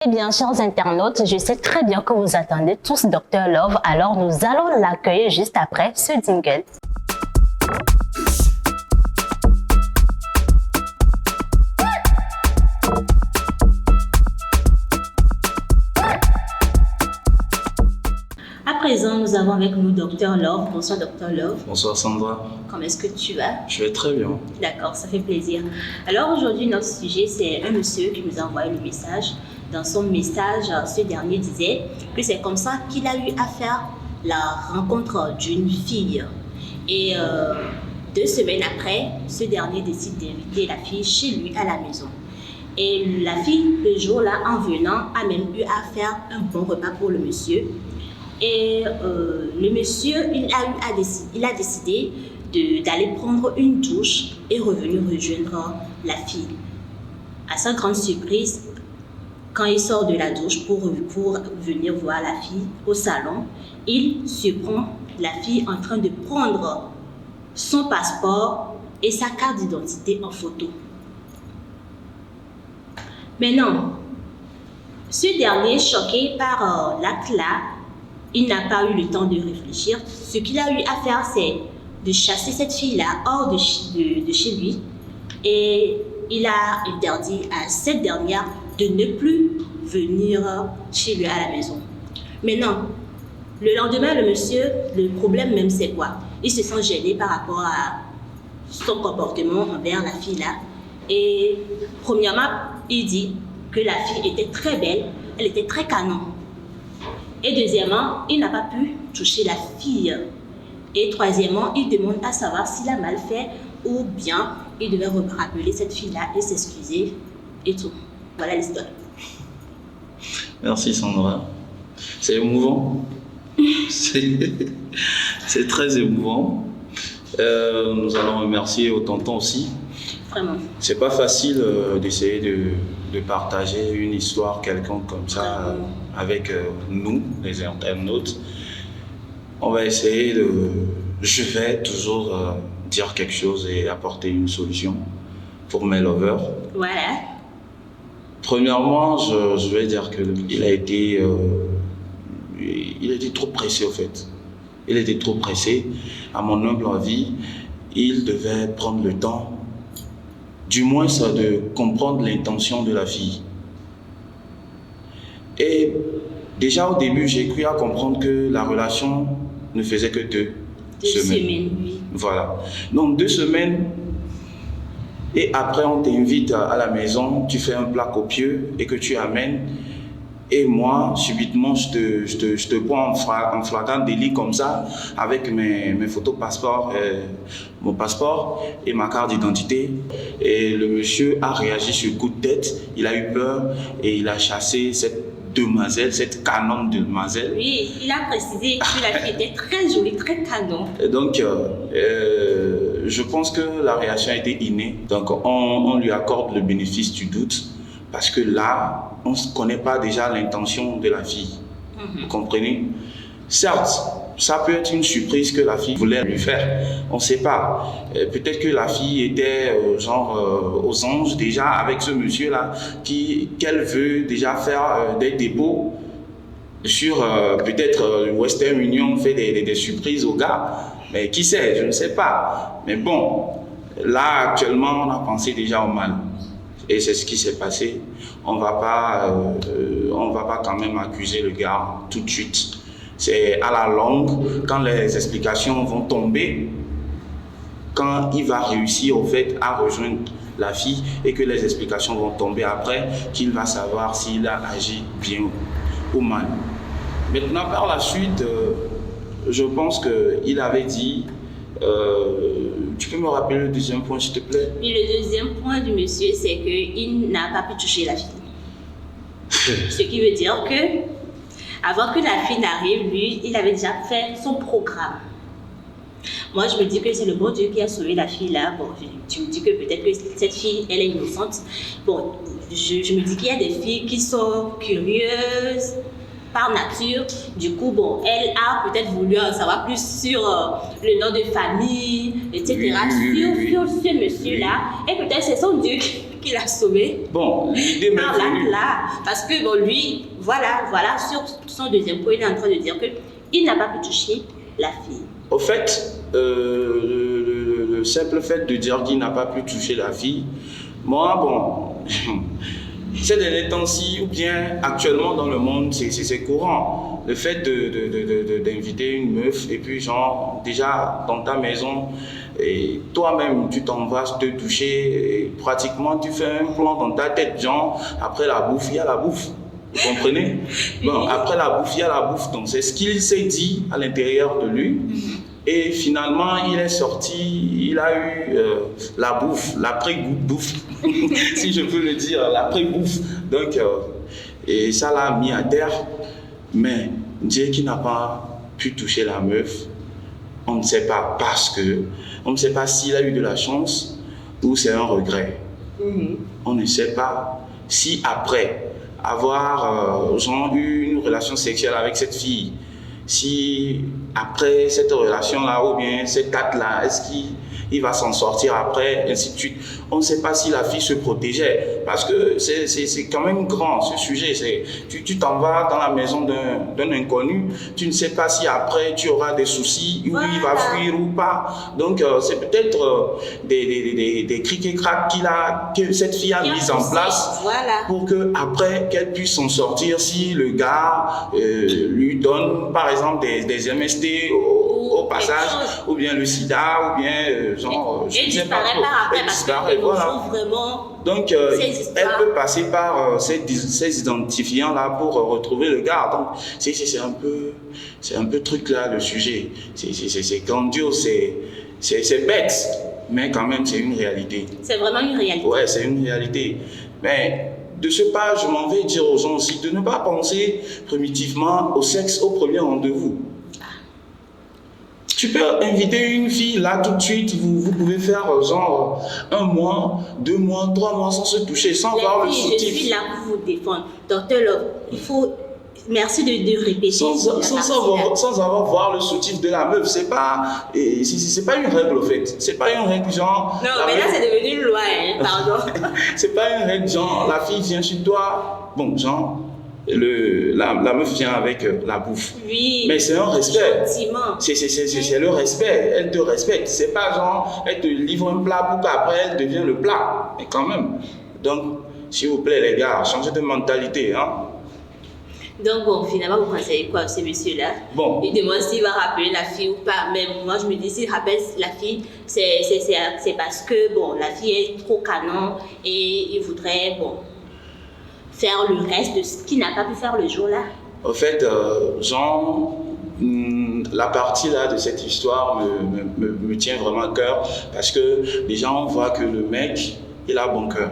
Eh bien, chers internautes, je sais très bien que vous attendez tous Dr Love, alors nous allons l'accueillir juste après ce jingle. À présent, nous avons avec nous Dr Love. Bonsoir Dr Love. Bonsoir Sandra. Comment est-ce que tu vas? Je vais très bien. D'accord, ça fait plaisir. Alors aujourd'hui, notre sujet, c'est un monsieur qui nous a envoyé le message. Dans son message, ce dernier disait que c'est comme ça qu'il a eu à faire la rencontre d'une fille. Et 2 semaines après, ce dernier décide d'inviter la fille chez lui à la maison. Et la fille, le jour-là, en venant, a même eu à faire un bon repas pour le monsieur. Et le monsieur, il a décidé d'aller prendre une douche et revenir rejoindre la fille. À sa grande surprise, quand il sort de la douche pour venir voir la fille au salon, il surprend la fille en train de prendre son passeport et sa carte d'identité en photo. Maintenant, ce dernier, choqué par l'acte-là, il n'a pas eu le temps de réfléchir. Ce qu'il a eu à faire, c'est de chasser cette fille-là hors de chez lui. Et il a interdit à cette dernière de ne plus venir chez lui à la maison. Maintenant, le lendemain, le monsieur, le problème même, c'est quoi? Il se sent gêné par rapport à son comportement envers la fille-là. Et premièrement, il dit que la fille était très belle, elle était très canon. Et deuxièmement, il n'a pas pu toucher la fille. Et troisièmement, il demande à savoir s'il a mal fait ou bien il devait rappeler cette fille-là et s'excuser et tout. Voilà l'histoire. Merci Sandra. C'est émouvant. C'est très émouvant. Nous allons remercier au tonton aussi. Vraiment. C'est pas facile d'essayer de partager une histoire quelconque comme ça avec nous, les internautes. On va essayer Je vais toujours dire quelque chose et apporter une solution pour mes lovers. Voilà. Premièrement, je vais dire qu'il a été trop pressé au fait. Il était trop pressé. À mon humble avis, il devait prendre le temps, du moins ça, de comprendre l'intention de la fille. Et déjà au début, j'ai cru à comprendre que la relation ne faisait que 2 semaines. Oui. Voilà. Donc 2 semaines. Et après, on t'invite à la maison, tu fais un plat copieux et que tu amènes. Et moi, subitement, je te prends en flagrant délit comme ça, avec mes photos passeport, mon passeport et ma carte d'identité. Et le monsieur a réagi sur coup de tête, il a eu peur et il a chassé cette demoiselle, cette canon demoiselle. Oui, il a précisé que la fille était très jolie, très canon. Et donc, je pense que la réaction a été innée. Donc, on lui accorde le bénéfice du doute. Parce que là, on ne connaît pas déjà l'intention de la fille. Vous comprenez? Certes, ça peut être une surprise que la fille voulait lui faire. On ne sait pas. Peut-être que la fille était aux anges déjà avec ce monsieur-là, qu'elle veut déjà faire des dépôts sur peut-être Western Union, fait des surprises aux gars. Mais qui sait? Je ne sais pas. Mais bon, là actuellement, on a pensé déjà au mal. Et c'est ce qui s'est passé. On va pas quand même accuser le gars tout de suite. C'est à la longue, quand les explications vont tomber, quand il va réussir au fait à rejoindre la fille et que les explications vont tomber après, qu'il va savoir s'il a agi bien ou mal. Maintenant, par la suite, je pense qu'il avait dit... tu peux me rappeler le deuxième point, s'il te plaît? Et le deuxième point du monsieur, c'est qu'il n'a pas pu toucher la fille. Ce qui veut dire que, avant que la fille n'arrive, lui, il avait déjà fait son programme. Moi, je me dis que c'est le bon Dieu qui a sauvé la fille là. Bon, tu me dis que peut-être que cette fille, elle est innocente. Bon, je me dis qu'il y a des filles qui sont curieuses par nature. Du coup, bon, elle a peut-être voulu en savoir plus sur le nom de famille, etc. Sur ce monsieur-là. Et peut-être c'est son Dieu qui l'a sauvé. Bon, l'idée m'est Par venue. là, parce que bon, lui, voilà, sur son deuxième point, il est en train de dire que il n'a pas pu toucher la fille. Au fait, le simple fait de dire qu'il n'a pas pu toucher la fille, moi, bon, ces derniers temps-ci, ou bien actuellement dans le monde, c'est courant. Le fait d'inviter une meuf, et puis genre, déjà dans ta maison, et toi-même, tu t'en vas te toucher, et pratiquement tu fais un plan dans ta tête, genre, après la bouffe, il y a la bouffe. Vous comprenez? Bon, après la bouffe, il y a la bouffe. Donc, c'est ce qu'il s'est dit à l'intérieur de lui. Et finalement, il est sorti, il a eu la bouffe, l'après-bouffe, si je peux le dire, l'après-bouffe. Donc, et ça l'a mis à terre. Mais Dieu qui n'a pas pu toucher la meuf, on ne sait pas parce que, on ne sait pas s'il a eu de la chance ou c'est un regret. On ne sait pas si après avoir genre, eu une relation sexuelle avec cette fille, si après cette relation-là ou bien cet acte-là, est-ce qu'il va s'en sortir après, ainsi de suite. On ne sait pas si la fille se protégeait, parce que c'est quand même grand ce sujet. Tu t'en vas dans la maison d'un inconnu, tu ne sais pas si après tu auras des soucis, ou il va fuir ou pas. Donc c'est peut-être des crics et cracs que cette fille a mis en place pour qu'après qu'elle puisse s'en sortir si le gars lui donne par exemple des MST au passage, ou bien le sida, ou bien genre, je ne sais pas trop. Elle disparaît, voilà. Donc, elle peut passer par ces identifiants-là pour retrouver le gars. Donc, c'est un peu truc là, le sujet. C'est grandiose, c'est bête, mais quand même, c'est une réalité. C'est vraiment une réalité. Ouais, c'est une réalité. Mais de ce pas, je m'en vais dire aux gens aussi de ne pas penser primitivement au sexe au premier rendez-vous. Tu peux inviter une fille là tout de suite, vous pouvez faire genre 1 mois, 2 mois, 3 mois sans se toucher, sans voir le soutif. Je suis là pour vous défendre. Docteur Love, il faut... Merci de répéter. Sans avoir voir le soutif de la meuf, c'est pas une règle au fait. C'est pas une règle genre. Non, mais là c'est devenu une loi, hein, pardon. C'est pas une règle genre la fille vient chez toi, bon genre. La meuf vient avec la bouffe. Oui. Mais c'est un respect. Gentiment. C'est le respect. Elle te respecte. C'est pas genre, elle te livre un plat pour qu'après elle devienne le plat. Mais quand même. Donc, s'il vous plaît, les gars, changez de mentalité. Hein. Donc, bon, finalement, vous conseillez quoi à ce monsieur-là? Bon. Il demande s'il va rappeler la fille ou pas. Mais moi, je me dis, s'il rappelle la fille, c'est parce que, bon, la fille est trop canon et il voudrait, bon, faire le reste de ce qu'il n'a pas pu faire le jour-là. Au fait, Jean, la partie là de cette histoire me tient vraiment à cœur parce que déjà on voit que le mec, il a bon cœur.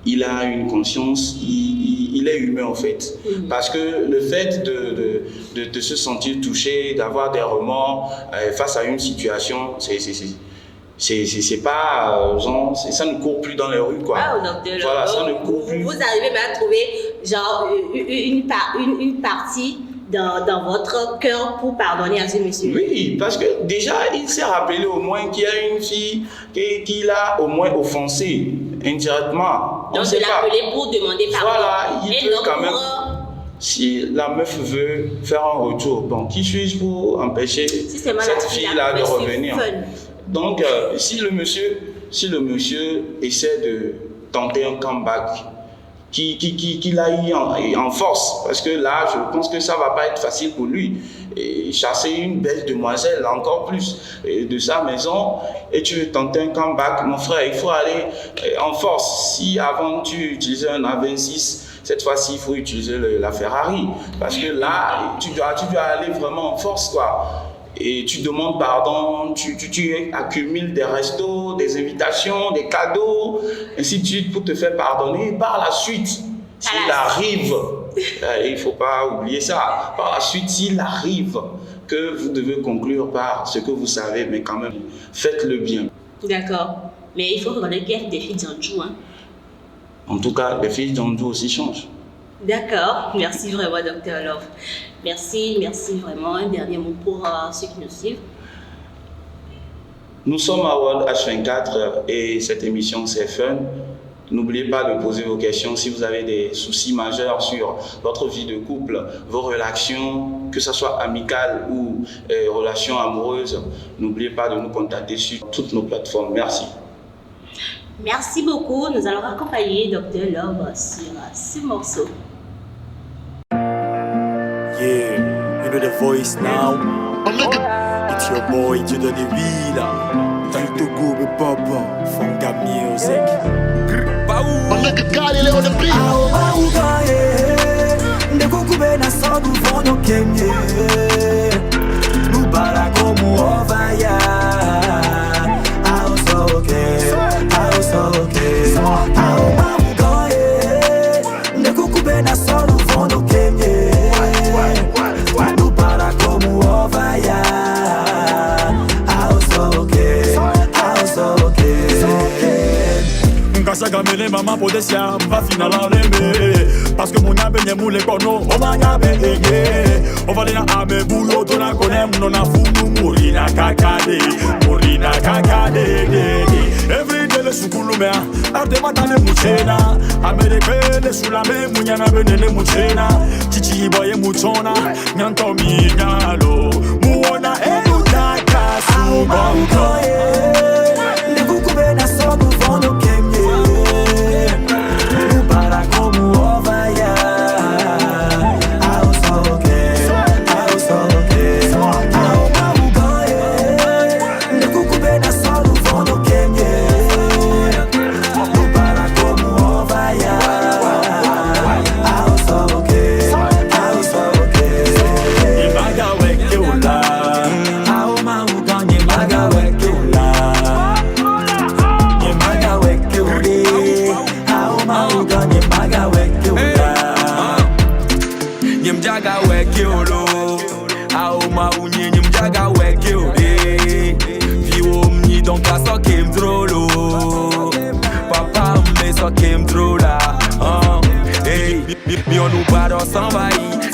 Il a une conscience, il est humain en fait. Parce que le fait de se sentir touché, d'avoir des remords face à une situation, c'est pas genre ça ne court plus dans les rues quoi. Voilà, ça ne court plus. Vous arrivez même à trouver genre une partie dans votre cœur pour pardonner à ce monsieur. Oui, parce que déjà il s'est rappelé au moins qu'il y a une fille qu'il a au moins offensée indirectement. Donc de l'appeler pour demander pardon. Voilà, il peut quand même. Si la meuf veut faire un retour, bon, qui suis-je pour empêcher cette fille-là de revenir? Donc, si le monsieur essaie de tenter un comeback, qu'il aille en force, parce que là, je pense que ça va pas être facile pour lui. Et chasser une belle demoiselle, encore plus, de sa maison, et tu veux tenter un comeback, mon frère, il faut aller en force. Si avant tu utilisais un A26, cette fois-ci, il faut utiliser la Ferrari, parce que là, tu dois aller vraiment en force, quoi. Et tu demandes pardon, tu accumules des restos, des invitations, des cadeaux, ainsi de suite pour te faire pardonner. Par la suite, s'il arrive, il ne faut pas oublier ça, par la suite, s'il arrive que vous devez conclure par ce que vous savez, mais quand même, faites-le bien. D'accord. Mais il faut reconnaître qu'il y a des filles d'Anjou. Hein. En tout cas, les filles d'Anjou aussi changent. D'accord, merci vraiment, Dr. Love. Merci vraiment. Un dernier mot pour ceux qui nous suivent. Nous sommes à World H24 et cette émission c'est fun. N'oubliez pas de poser vos questions si vous avez des soucis majeurs sur votre vie de couple, vos relations, que ce soit amicales ou relations amoureuses. N'oubliez pas de nous contacter sur toutes nos plateformes. Merci. Merci beaucoup. Nous allons accompagner Dr Love sur ce morceau. Yeah, you know the voice now. It's your boy, Dieu de Villa. Time to go with Papa, Funga Music. My nigga Galileo on the beat. Gamele mama podesia mva final en remé parce que mon abe nye moule kono o manya be ege o vale na ame bulo to na konem no na fumu morina kakade every day le sukulu mea arte matane muchena amerike le sulame munyana benele muchena chichi boye muchona nyanto mi nyalo muona edutaka sugongo le bukube na sobu fono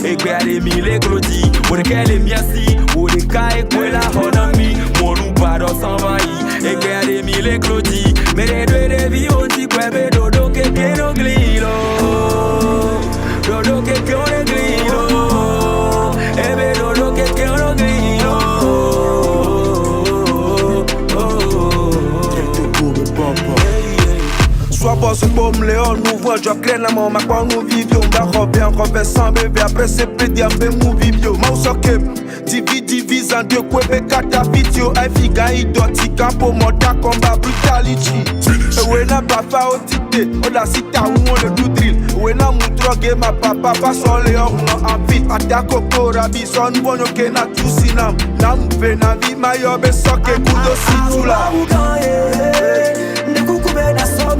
e que ale mille glodi o de kele miasi o de kai kwela honami monu bado s'envahi e que ale mille glodi me de vie on dit kwebe dodo ke pieno glilo dodo ke pieno glilo ebe dodo ke pieno glilo Sois boss comme Léon, nous voit job clé la main, ma quoi nous vivions, bah revient, sans bébé, après c'est pédé, nous vivions, moi soke, divise en deux, québé, kata vidéo, figa, idoti, campo, moda, combat, brutality. When I bafa au tité, on la cita où on le do drill. When I moutrogue, ma papa, pas son Léon, on a vite, attaque au corabi, son bon, ok, na tout sinam, nam, venavi, mayobe, soke, kudo, si tout là. Ne coucou, ben, à son